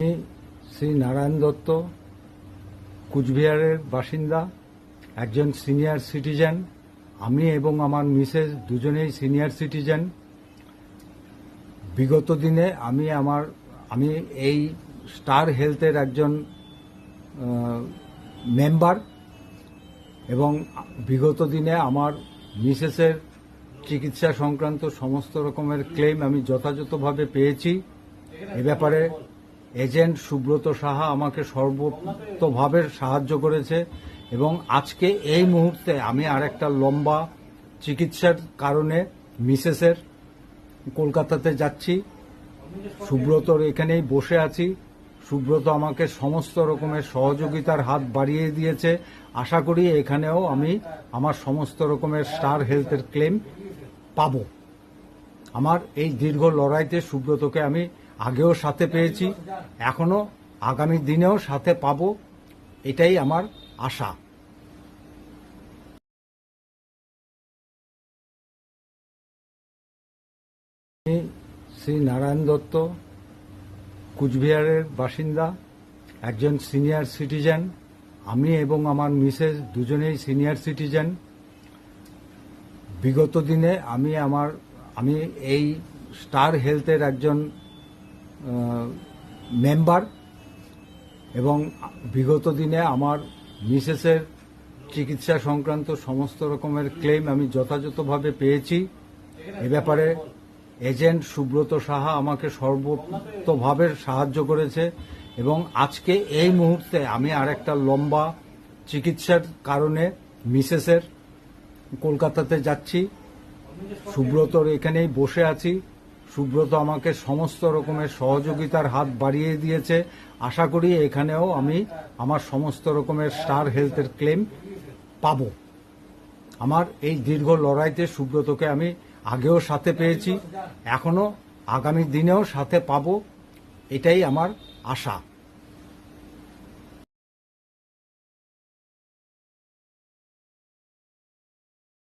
আমি শ্রী নারায়ণ দত্ত, কুচবিহারের বাসিন্দা, একজন সিনিয়র সিটিজেন। আমি এবং আমার মিসেস দুজনেই সিনিয়র সিটিজেন। বিগত দিনে আমি এই স্টার হেলথের একজন মেম্বার এবং বিগত দিনে আমার মিসেসের চিকিৎসা সংক্রান্ত সমস্ত রকমের ক্লেম আমি যথাযথভাবে পেয়েছি। এ ব্যাপারে এজেন্ট সুব্রত সাহা আমাকে সর্বতোভাবে সাহায্য করেছে এবং আজকে এই মুহূর্তে আমি আরেকটা লম্বা চিকিৎসার কারণে মিসেসের কলকাতাতে যাচ্ছি। সুব্রতর এখানেই বসে আছি। সুব্রত আমাকে সমস্ত রকমের সহযোগিতার হাত বাড়িয়ে দিয়েছে। আশা করি এখানেও আমি আমার সমস্ত রকমের স্টার হেলথের ক্লেম পাবো। আমার এই দীর্ঘ লড়াইতে সুব্রতকে আমি আগেও সাথে পেয়েছি, এখনো আগামী দিনেও সাথে পাবো, এটাই আমার আশা। আমি শ্রী নারায়ণ দত্ত, কুচবিহারের বাসিন্দা, একজন সিনিয়র সিটিজেন। আমি এবং আমার মিসেস দুজনেই সিনিয়র সিটিজেন। বিগত দিনে আমি এই স্টার হেলথের একজন মেম্বার এবং বিগত দিনে আমার মিসেসের চিকিৎসা সংক্রান্ত সমস্ত রকমের ক্লেম আমি যথাযথভাবে পেয়েছি। এ ব্যাপারে এজেন্ট সুব্রত সাহা আমাকে সর্বতোভাবে সাহায্য করেছে এবং আজকে এই মুহূর্তে আমি আরেকটা লম্বা চিকিৎসার কারণে মিসেসের কলকাতাতে যাচ্ছি। সুব্রতর এখানেই বসে আছি। সুব্রত আমাকে সমস্ত রকমের সহযোগিতার হাত বাড়িয়ে দিয়েছে। আশা করি এখানেও আমি আমার সমস্ত রকমের স্টার হেলথের ক্লেম পাবো। আমার এই দীর্ঘ লড়াইতে সুব্রতকে আমি আগেও সাথে পেয়েছি, এখনো আগামী দিনেও সাথে পাবো, এটাই আমার আশা।